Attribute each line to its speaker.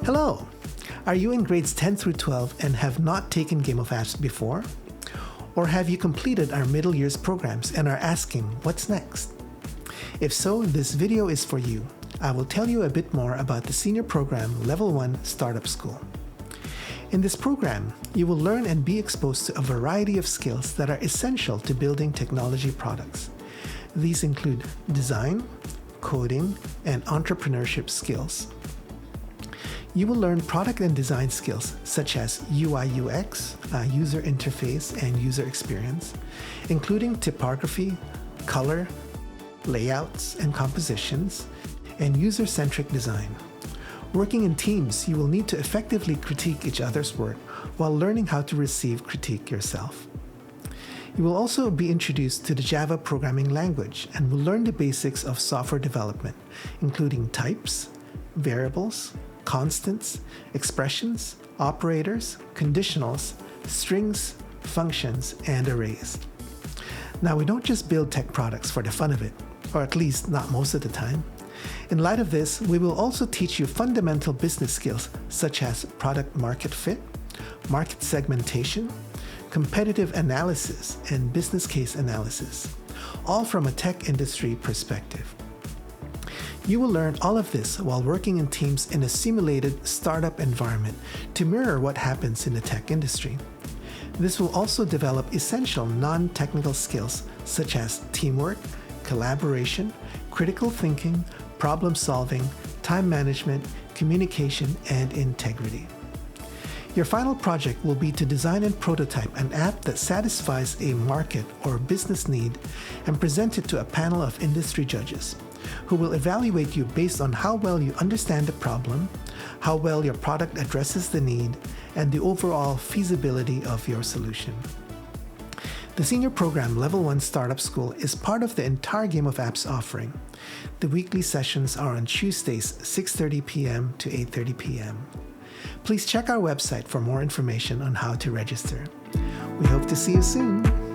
Speaker 1: Hello! Are you in grades 10 through 12 and have not taken Game of Apps before? Or have you completed our middle years programs and are asking, what's next? If so, this video is for you. I will tell you a bit more about the senior program Level 1 Startup School. In this program, you will learn and be exposed to a variety of skills that are essential to building technology products. These include design, coding, and entrepreneurship skills. You will learn product and design skills such as UI/UX, user interface and user experience, including typography, color, layouts and compositions, and user-centric design. Working in teams, you will need to effectively critique each other's work while learning how to receive critique yourself. You will also be introduced to the Java programming language and will learn the basics of software development, including types, variables, constants, expressions, operators, conditionals, strings, functions, and arrays. Now, we don't just build tech products for the fun of it, or at least not most of the time. In light of this, we will also teach you fundamental business skills such as product market fit, market segmentation, competitive analysis, and business case analysis, all from a tech industry perspective. You will learn all of this while working in teams in a simulated startup environment to mirror what happens in the tech industry. This will also develop essential non-technical skills such as teamwork, collaboration, critical thinking, problem solving, time management, communication, and integrity. Your final project will be to design and prototype an app that satisfies a market or business need and present it to a panel of industry judges who will evaluate you based on how well you understand the problem, how well your product addresses the need, and the overall feasibility of your solution. The senior program Level 1 Startup School is part of the entire Game of Apps offering. The weekly sessions are on Tuesdays, 6:30 p.m. to 8:30 p.m. Please check our website for more information on how to register. We hope to see you soon.